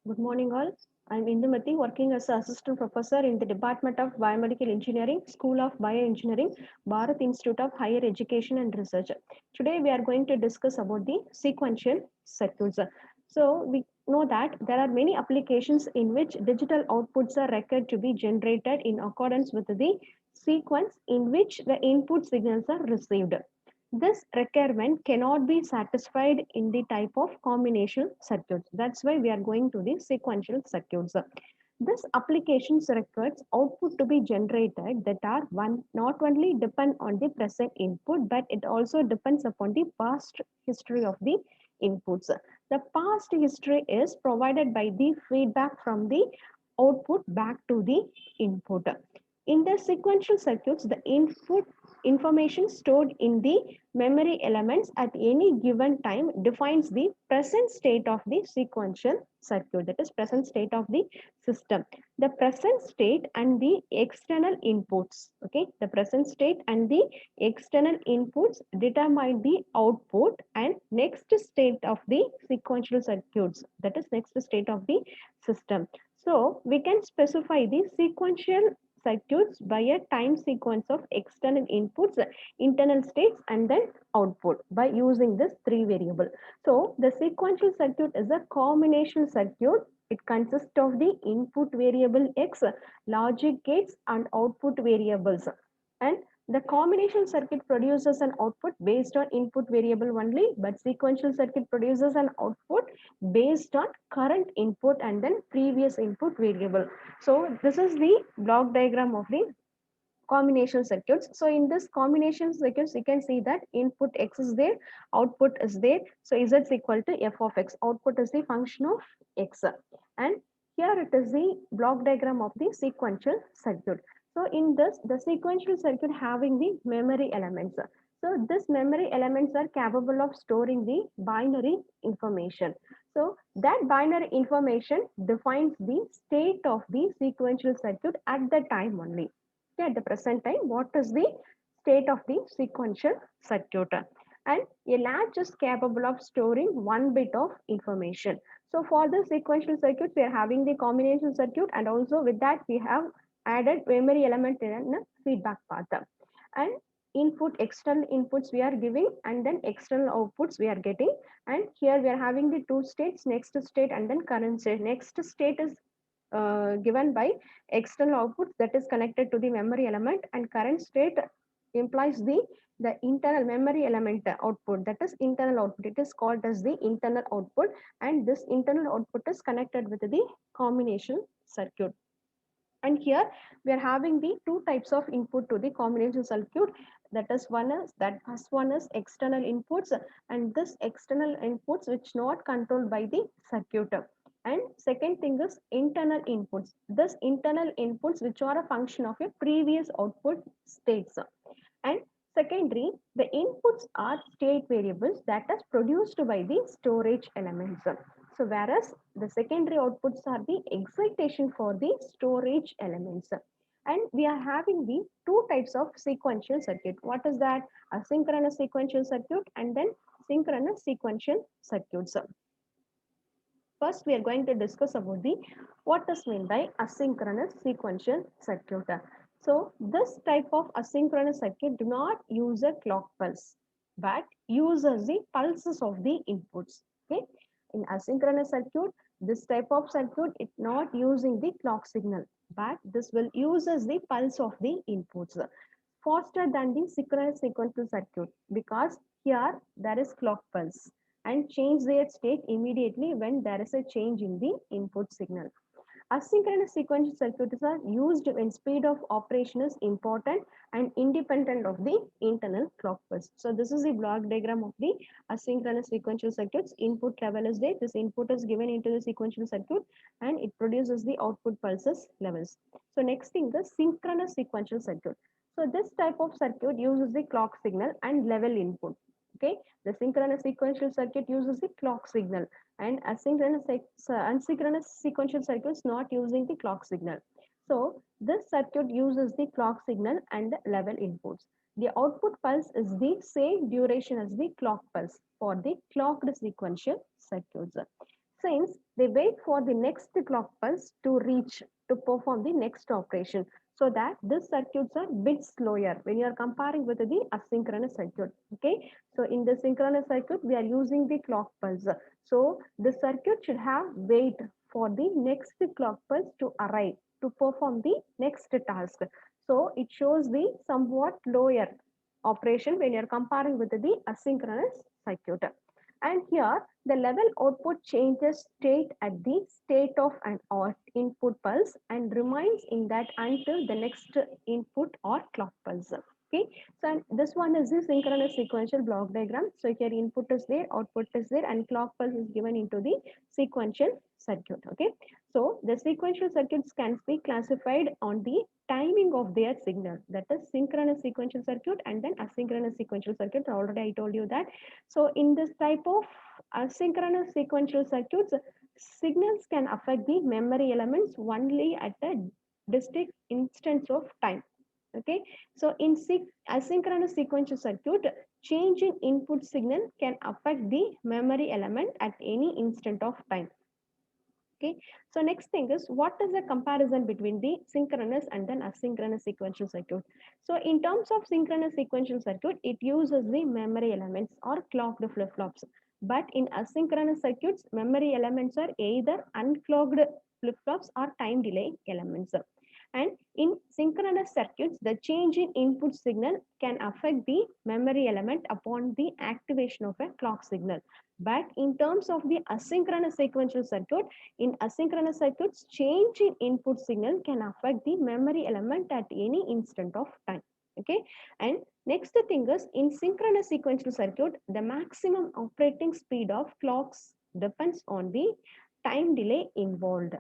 Good morning, all. I'm Indumathi, working as an assistant professor in the Department of Biomedical Engineering, School of Bioengineering, Bharat Institute of Higher Education and Research. Today, we are going to discuss about the sequential circuits. So, we know that there are many applications in which digital outputs are required to be generated in accordance with the sequence in which the input signals are received. This requirement cannot be satisfied in the type of combination circuits. That's why we are going to the sequential circuits. This applications requires output to be generated that are not only depend on the present input, but it also depends upon the past history of the inputs. The past history is provided by the feedback from the output back to the input. In the sequential circuits, the input information stored in the memory elements at any given time defines the present state of the sequential circuit, that is present state of the system. The present state and the external inputs, okay, the present state and the external inputs determine the output and next state of the sequential circuits, that is next state of the system. So we can specify the sequential circuits by a time sequence of external inputs, internal states, and then output by using this three variable. So the sequential circuit is a combination circuit. It consists of the input variable X, logic gates, and output variables. And the combination circuit produces an output based on input variable only, but sequential circuit produces an output based on current input and then previous input variable. So this is the block diagram of the combination circuits. So in this combination circuits, you can see that input X is there, output is there. So Z is equal to f of X. Output is the function of X. And here it is the block diagram of the sequential circuit. So in this, the sequential circuit having the memory elements. So this memory elements are capable of storing the binary information. So that binary information defines the state of the sequential circuit at the time only. Okay, at the present time, what is the state of the sequential circuit? And a latch is capable of storing one bit of information. So for the sequential circuit, we are having the combination circuit, and also with that we have added memory element in a feedback path. And input, external inputs we are giving, and then external outputs we are getting. And here we are having the two states, next state and then current state. Next state is given by external output that is connected to the memory element, and current state implies the internal memory element output, that is internal output. It is called as the internal output, and this internal output is connected with the combination circuit. And here we are having the two types of input to the combination circuit. That is first one is external inputs, and this external inputs which not controlled by the circuit. And second thing is internal inputs. This internal inputs which are a function of a previous output states. And secondary, the inputs are state variables that is produced by the storage elements. So whereas the secondary outputs are the excitation for the storage elements. And we are having the two types of sequential circuit. What is that? Asynchronous sequential circuit and then synchronous sequential circuits. First, we are going to discuss about the what is meant by asynchronous sequential circuit. So this type of asynchronous circuit do not use a clock pulse, but uses the pulses of the inputs. Okay, in asynchronous circuit, this type of circuit it not using the clock signal, but this will uses the pulse of the inputs faster than the synchronous sequential circuit, because here there is clock pulse and change their state immediately when there is a change in the input signal. Asynchronous sequential circuits are used when speed of operation is important and independent of the internal clock pulse. So this is the block diagram of the asynchronous sequential circuits. Input level is there. This input is given into the sequential circuit and it produces the output pulses levels. So next thing is synchronous sequential circuit. So this type of circuit uses the clock signal and level input. Okay, the synchronous sequential circuit uses the clock signal, and asynchronous sequential circuits not using the clock signal. So this circuit uses the clock signal and the level inputs. The output pulse is the same duration as the clock pulse for the clocked sequential circuits. Since They wait for the next clock pulse to reach to perform the next operation. So that these circuits are bit slower when you are comparing with the asynchronous circuit. Okay, so in the synchronous circuit we are using the clock pulse. So the circuit should have wait for the next clock pulse to arrive to perform the next task. So it shows the somewhat lower operation when you are comparing with the asynchronous circuit. And here the level output changes state at the state of an or input pulse and remains in that until the next input or clock pulse. Okay, so this one is the synchronous sequential block diagram. So here input is there, output is there, and clock pulse is given into the sequential circuit. Okay, so the sequential circuits can be classified on the timing of their signal. That is synchronous sequential circuit and then asynchronous sequential circuit. Already I told you that. So in this type of asynchronous sequential circuits, signals can affect the memory elements only at a distinct instance of time. Okay, so in asynchronous sequential circuit, change in input signal can affect the memory element at any instant of time. Okay, so next thing is what is the comparison between the synchronous and then asynchronous sequential circuit? So in terms of synchronous sequential circuit, it uses the memory elements or clocked flip-flops. But in asynchronous circuits, memory elements are either unclocked flip-flops or time delay elements. And in synchronous circuits, the change in input signal can affect the memory element upon the activation of a clock signal. But in terms of the asynchronous sequential circuit, in asynchronous circuits, change in input signal can affect the memory element at any instant of time. Okay, and next thing is in synchronous sequential circuit, the maximum operating speed of clocks depends on the time delay involved,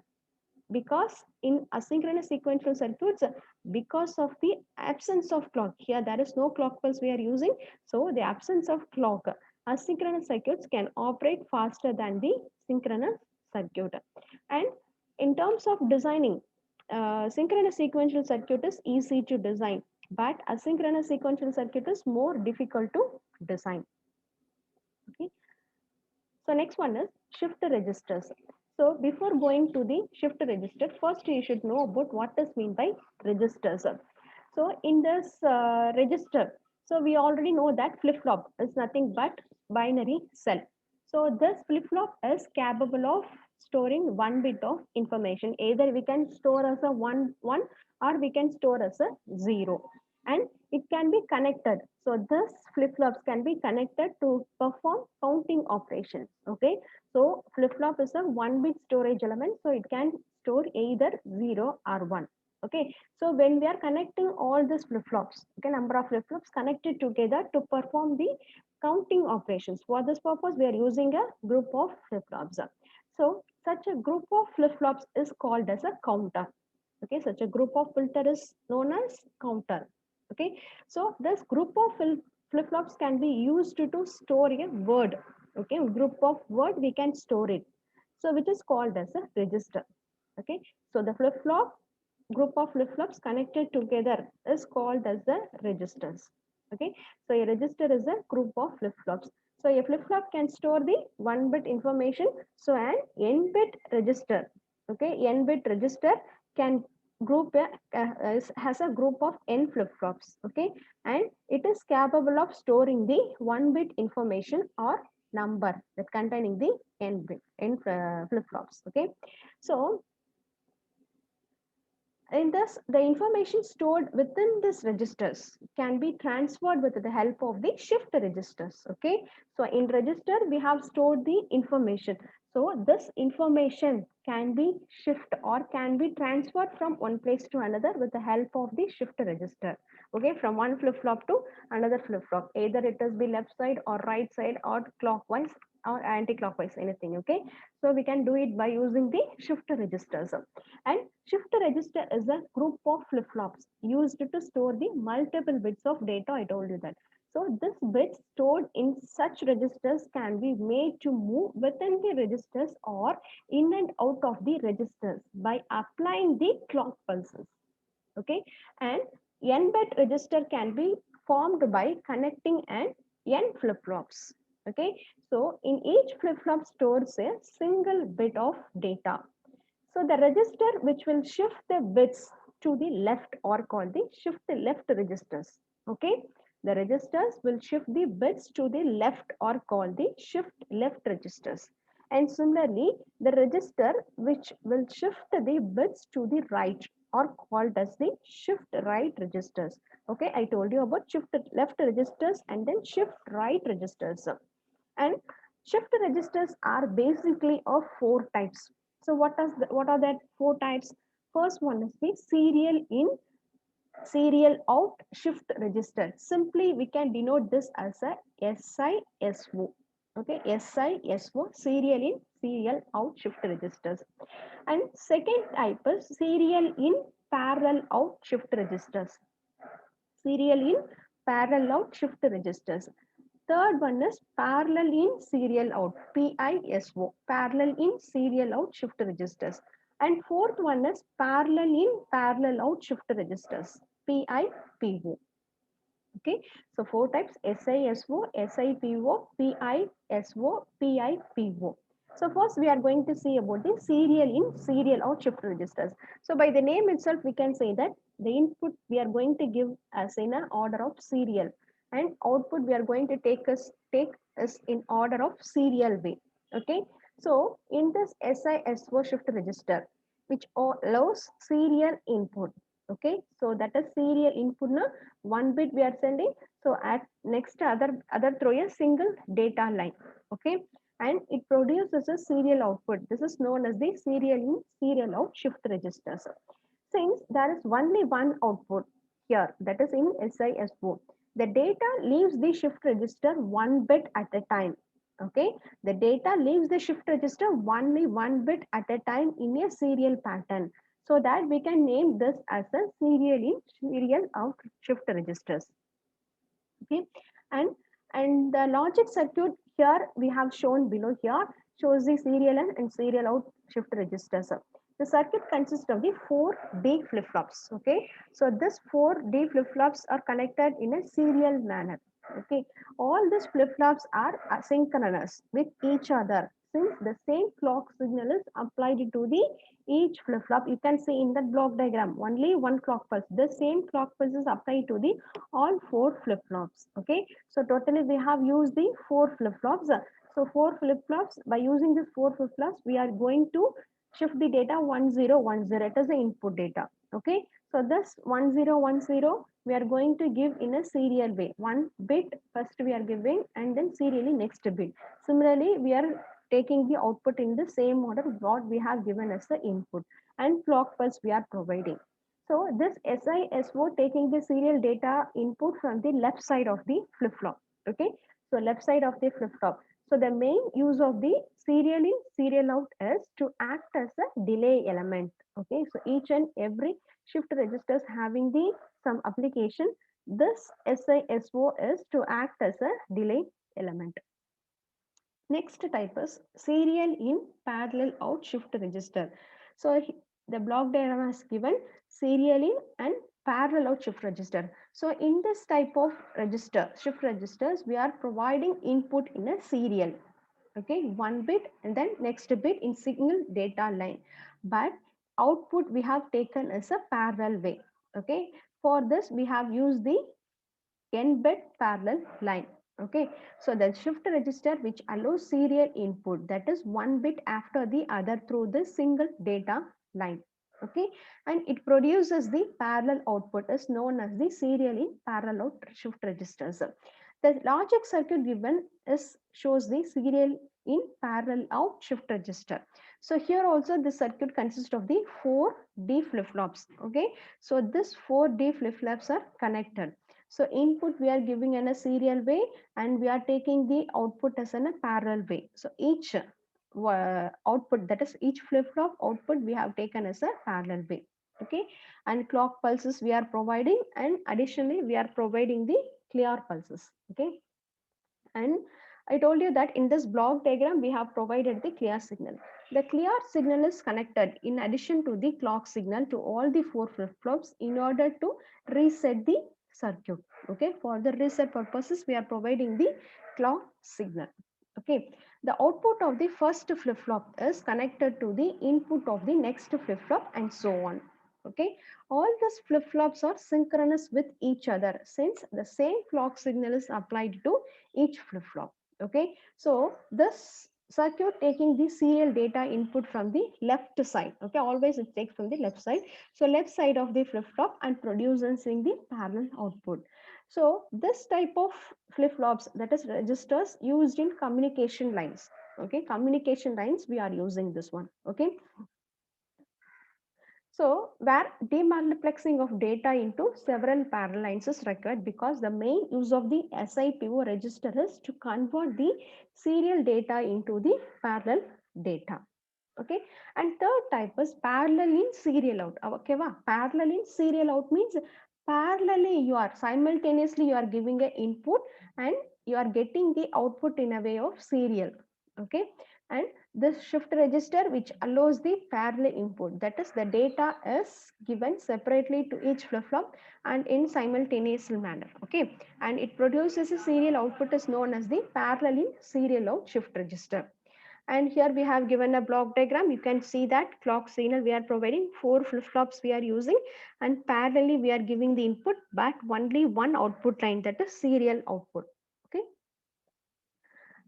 because in asynchronous sequential circuits, because of the absence of clock, here there is no clock pulse we are using, so the absence of clock, asynchronous circuits can operate faster than the synchronous circuit. And in terms of designing, synchronous sequential circuit is easy to design, but asynchronous sequential circuit is more difficult to design. Okay, so next one is shift registers. So before going to the shift register, first you should know about what is meant by registers. So in this register, so we already know that flip-flop is nothing but binary cell. So this flip-flop is capable of storing one bit of information. Either we can store as a 1 or we can store as a 0. And it can be connected. So this flip-flops can be connected to perform counting operations. Okay. So flip-flop is a 1-bit storage element. So it can store either 0 or 1. Okay, so when we are connecting all these flip-flops, okay, number of flip-flops connected together to perform the counting operations. For this purpose, we are using a group of flip-flops. So such a group of flip-flops is called as a counter. Okay, such a group of filter is known as counter. Okay, so this group of flip-flops can be used to store a word. Okay, group of word we can store it. So which is called as a register. Okay, so the flip-flop group of flip-flops connected together is called as the registers. Okay, so a register is a group of flip-flops. So a flip-flop can store the 1-bit information. So an n-bit register, okay, n-bit register can group has a group of n flip-flops. Okay, and it is capable of storing the 1-bit information or number that containing the n-bit n flip-flops. Okay, so in this, the information stored within these registers can be transferred with the help of the shift registers. Okay, so in register we have stored the information. So this information can be shift or can be transferred from one place to another with the help of the shift register. Okay, from one flip-flop to another flip-flop, either it is the left side or right side or clockwise or anti-clockwise, anything. Okay, so we can do it by using the shift registers. And shift register is a group of flip-flops used to store the multiple bits of data. I told you that. So this bits stored in such registers can be made to move within the registers or in and out of the registers by applying the clock pulses. Okay, and n-bit register can be formed by connecting an n flip-flops. Okay, so in each flip-flop stores a single bit of data. So the register which will shift the bits to the left are called the shift left registers. Okay, the registers will shift the bits to the left are called the shift left registers. And similarly, the register which will shift the bits to the right are called as the shift right registers. Okay, I told you about shift left registers and then shift right registers. And shift registers are basically of four types. So what are that four types? First one is the serial in, serial out shift register. Simply we can denote this as a SISO. Okay, SISO, serial in, serial out shift registers. And second type is serial in, parallel out shift registers. Serial in, parallel out shift registers. Third one is parallel in, serial out, PISO, parallel in, serial out shift registers. And fourth one is parallel in, parallel out shift registers, PIPO. Okay, so four types: SISO, SIPO, PISO, PIPO. So first we are going to see about the serial in, serial out shift registers. So by the name itself, we can say that the input we are going to give as in an order of serial, and output we are going to take as in order of serial way. Okay, so in this SISO shift register, which allows serial input. Okay, so that is serial input. Na? One bit we are sending, so at next other throw a single data line. Okay, and it produces a serial output. This is known as the serial in, serial out shift registers. Since there is only one output here, that is in SISO, the data leaves the shift register one bit at a time. Okay, the data leaves the shift register only one bit at a time in a serial pattern, so that we can name this as a serial in, serial out shift registers. Okay, and the logic circuit here we have shown below here shows the serial in and serial out shift registers. The circuit consists of the 4D flip-flops. Okay, so this 4D flip-flops are connected in a serial manner. Okay, all these flip-flops are asynchronous with each other, since the same clock signal is applied to the each flip-flop. You can see in that block diagram only one clock pulse. The same clock pulse is applied to the all four flip-flops. Okay, so totally we have used the four flip-flops. So four flip-flops, by using this four flip-flops, we are going to shift the data 1010. It is the input data. Okay, so this 1010 we are going to give in a serial way. One bit first we are giving, and then serially next bit. Similarly, we are taking the output in the same order what we have given as the input, and clock pulse we are providing. So this SISO taking the serial data input from the left side of the flip-flop. Okay, so left side of the flip-flop. So the main use of the serial in, serial out is to act as a delay element. Okay, so each and every shift registers having the some application. This SISO is to act as a delay element. Next type is serial in, parallel out shift register. So the block diagram is given serial in and parallel out shift register. So in this type of register, shift registers, we are providing input in a serial. Okay, one bit and then next bit in single data line. But output we have taken as a parallel way. Okay, for this we have used the n-bit parallel line. Okay, so the shift register which allows serial input, that is one bit after the other through the single data line. Okay, and it produces the parallel output is known as the serial in, parallel out shift registers. The logic circuit given is shows the serial in, parallel out shift register. So here also the circuit consists of the 4D flip-flops. Okay, so this 4D flip-flops are connected. So input we are giving in a serial way, and we are taking the output as in a parallel way. So each output, that is each flip-flop output we have taken as a parallel way. Okay, and clock pulses we are providing, and additionally we are providing the clear pulses. Okay, and I told you that in this block diagram we have provided the clear signal. The clear signal is connected in addition to the clock signal to all the four flip-flops in order to reset the circuit. Okay, for the reset purposes, we are providing the clock signal. Okay, the output of the first flip-flop is connected to the input of the next flip-flop and so on. Okay, all these flip-flops are synchronous with each other since the same clock signal is applied to each flip-flop. Okay, so this circuit taking the serial data input from the left side. Okay, always it takes from the left side. So left side of the flip-flop and producing the parallel output. So this type of flip-flops, that is registers used in communication lines. Okay, communication lines, we are using this one. Okay, so where demultiplexing of data into several parallel lines is required because the main use of the SIPO register is to convert the serial data into the parallel data. Okay, and third type is parallel in serial out. Okay, parallel in serial out means parallelly you are simultaneously you are giving a input and you are getting the output in a way of serial. Okay, and this shift register which allows the parallel input, that is the data is given separately to each flip-flop and in simultaneous manner. Okay, and it produces a serial output is known as the parallel in serial out shift register. And here we have given a block diagram. You can see that clock signal we are providing 4 flip-flops we are using, and parallelly we are giving the input but only one output line, that is serial output. Okay,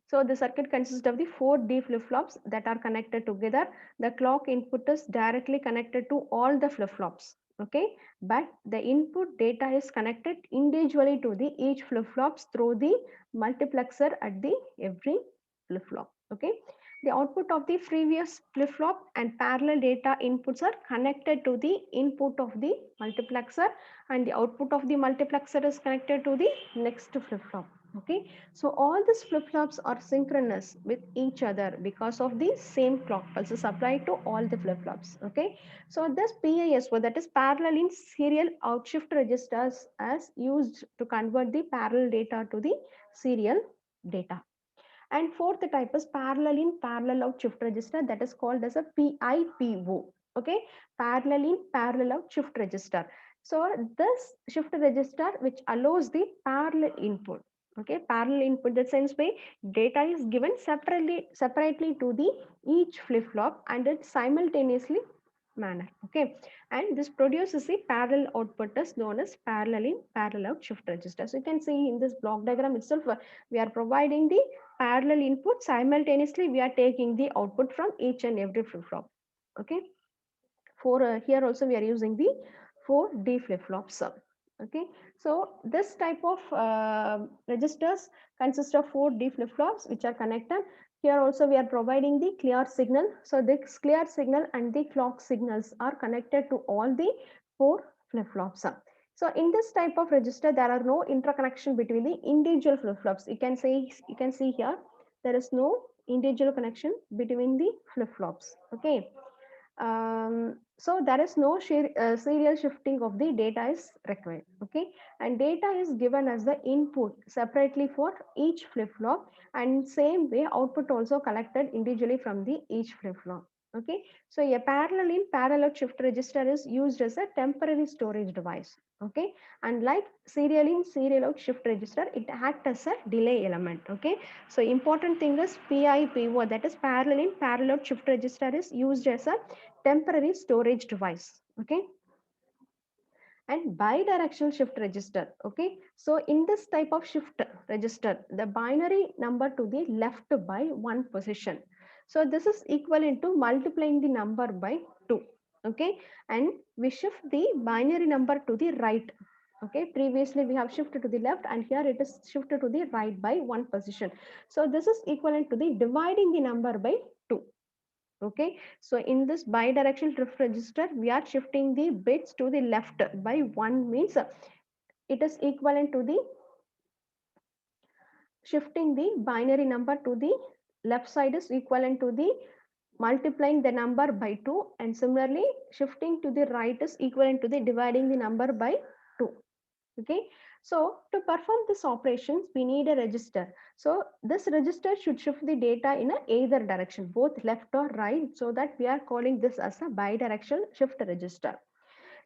so the circuit consists of the 4 D flip-flops that are connected together. The clock input is directly connected to all the flip-flops. Okay, but the input data is connected individually to the each flip-flops through the multiplexer at the every flip-flop. Okay, the output of the previous flip-flop and parallel data inputs are connected to the input of the multiplexer, and the output of the multiplexer is connected to the next flip-flop. Okay, so all these flip-flops are synchronous with each other because of the same clock pulses applied to all the flip-flops. Okay, so this PISO, that is parallel in serial outshift registers, as used to convert the parallel data to the serial data. And fourth type is parallel in parallel out shift register, that is called as a PIPO. Okay, parallel in parallel out shift register. So this shift register which allows the parallel input. Okay, parallel input, the sense by data is given separately to the each flip flop and it simultaneously manner. Okay, and this produces a parallel output is known as parallel in parallel out shift register. So you can see in this block diagram itself, we are providing the parallel input, simultaneously we are taking the output from each and every flip-flop. Okay, for here also we are using the 4 D flip-flops. Okay, so this type of registers consist of 4 D flip-flops which are connected. Here also we are providing the clear signal. So this clear signal and the clock signals are connected to all the 4 flip-flops. So in this type of register, there are no interconnection between the individual flip-flops. You can see here, there is no individual connection between the flip-flops. Okay. So there is no serial shifting of the data is required. Okay, and data is given as the input separately for each flip-flop, and same way output also collected individually from the each flip-flop. Okay, so a parallel in parallel shift register is used as a temporary storage device. Okay, and like serial in serial out shift register, it acts as a delay element. Okay, so important thing is PIPO, that is parallel in parallel shift register, is used as a temporary storage device. Okay, and bidirectional shift register. Okay, so in this type of shift register, the binary number to the left by 1 position. So this is equivalent to multiplying the number by 2. Okay, and we shift the binary number to the right. Okay, previously we have shifted to the left and here it is shifted to the right by 1 position. So this is equivalent to the dividing the number by 2. Okay, so in this bidirectional shift register, we are shifting the bits to the left by 1, means it is equivalent to the shifting the binary number to the left side is equivalent to the multiplying the number by 2, and similarly shifting to the right is equivalent to the dividing the number by 2. Okay, so to perform this operations we need a register. So this register should shift the data in either direction, both left or right, so that we are calling this as a bidirectional shift register.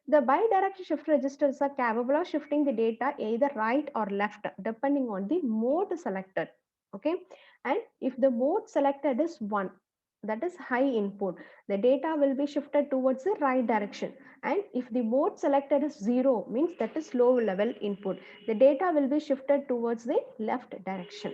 The bidirectional shift registers are capable of shifting the data either right or left depending on the mode selected. Okay, and if the mode selected is 1, that is high input, the data will be shifted towards the right direction. And if the mode selected is 0, means that is low level input, the data will be shifted towards the left direction.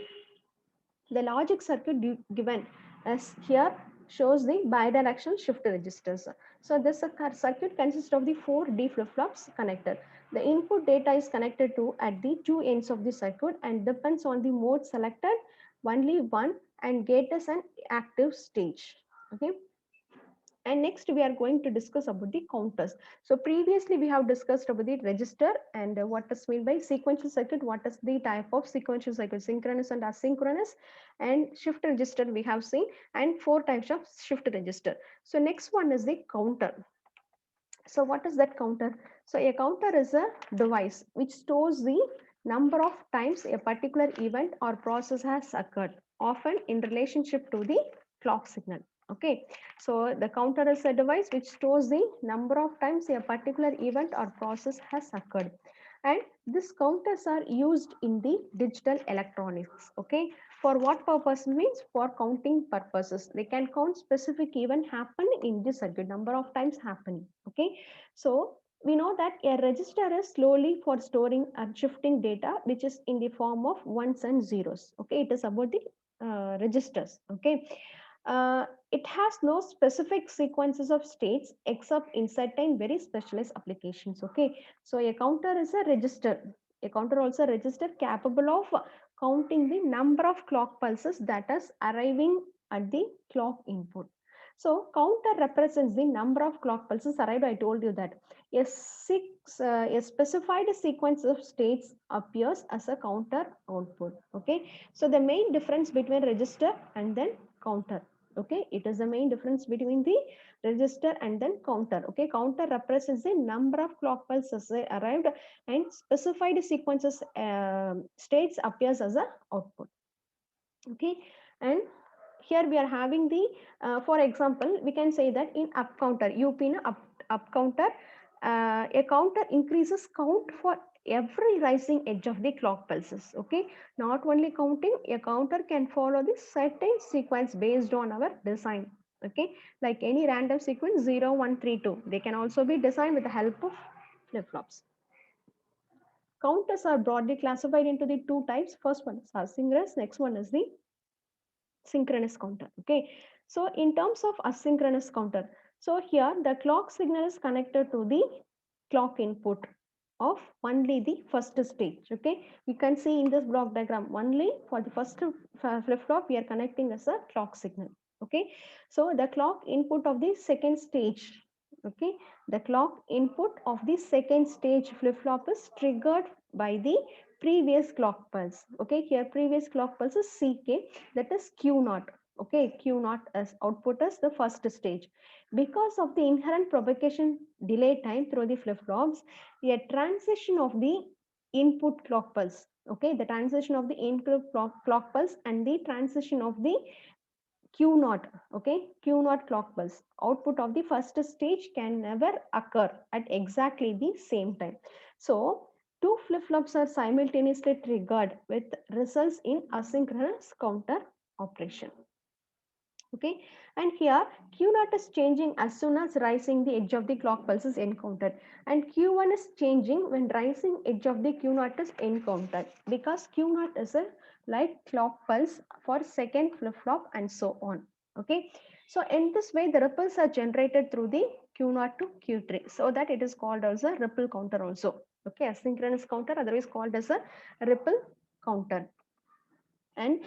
The logic circuit given as here shows the bidirectional shift registers. So this circuit consists of the 4D flip-flops connected. The input data is connected to at the two ends of the circuit and depends on the mode selected only one, and gate is an active stage. Okay. And next we are going to discuss about the counters. So previously we have discussed about the register and what is meant by sequential circuit, what is the type of sequential circuit, synchronous and asynchronous, and shift register we have seen, and 4 types of shift register. So next one is the counter. So what is that counter? So a counter is a device which stores the number of times a particular event or process has occurred, often in relationship to the clock signal. Okay, so the counter is a device which stores the number of times a particular event or process has occurred. And these counters are used in the digital electronics. Okay, for what purpose? Means for counting purposes. They can count specific event happen in the circuit, number of times happening. Okay, so we know that a register is slowly for storing and shifting data which is in the form of ones and zeros. Okay, it is about the registers. Okay, it has no specific sequences of states except in certain very specialized applications. Okay, so a counter is a register. A counter also a register capable of counting the number of clock pulses that is arriving at the clock input. So counter represents the number of clock pulses arrived. I told you that a specified sequence of states appears as a counter output. Okay, so the main difference between register and then counter. Okay, it is the main difference between the register and then counter. Okay, counter represents the number of clock pulses arrived, and specified sequences states appears as a output. Okay, and here we are having the for example we can say that in up counter up counter, a counter increases count for every rising edge of the clock pulses. Okay, not only counting, a counter can follow the certain sequence based on our design. Okay, like any random sequence 0 1 3 2, they can also be designed with the help of flip-flops. Counters are broadly classified into the two types. First one is asynchronous, next one is the synchronous counter. Okay, so in terms of asynchronous counter, so here the clock signal is connected to the clock input of only the first stage. Okay, we can see in this block diagram only for the first flip-flop we are connecting as a clock signal. Okay, so the clock input of the second stage, okay, the clock input of the second stage flip-flop is triggered by the previous clock pulse. Okay, here previous clock pulse is ck, that is q naught. Okay, q naught as output as the first stage. Because of the inherent propagation delay time through the flip-flops, a transition of the input clock pulse, okay, the transition of the input clock pulse and the transition of the q naught, okay, q naught clock pulse output of the first stage can never occur at exactly the same time. So two flip-flops are simultaneously triggered with results in asynchronous counter operation. Okay, and here q naught is changing as soon as rising the edge of the clock pulse is encountered, and q1 is changing when rising edge of the q naught is encountered, because q naught is a like clock pulse for second flip-flop and so on. Okay, so in this way the ripples are generated through the q naught to q3, so that it is called as a ripple counter also. Okay, asynchronous counter, otherwise called as a ripple counter. And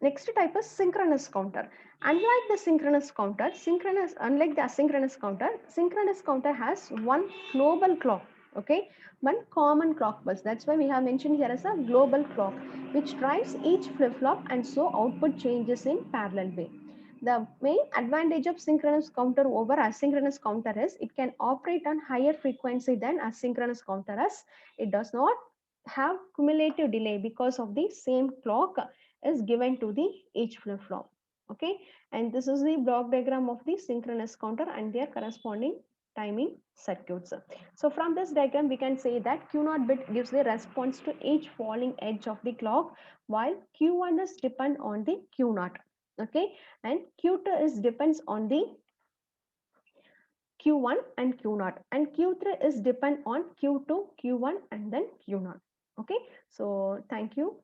next type is synchronous counter. Unlike the unlike the asynchronous counter, synchronous counter has one global clock. Okay, one common clock pulse. That's why we have mentioned here as a global clock, which drives each flip-flop, and so output changes in parallel way. The main advantage of synchronous counter over asynchronous counter is it can operate on higher frequency than asynchronous counter, as it does not have cumulative delay because of the same clock is given to the each flip-flop. Okay, and this is the block diagram of the synchronous counter and their corresponding timing circuits. So from this diagram, we can say that Q0 bit gives the response to each falling edge of the clock, while Q1 is depend on the Q0. Okay, and Q2 is depends on the Q1 and Q0, and Q3 is depend on Q2, Q1, and then Q0. Okay, so thank you.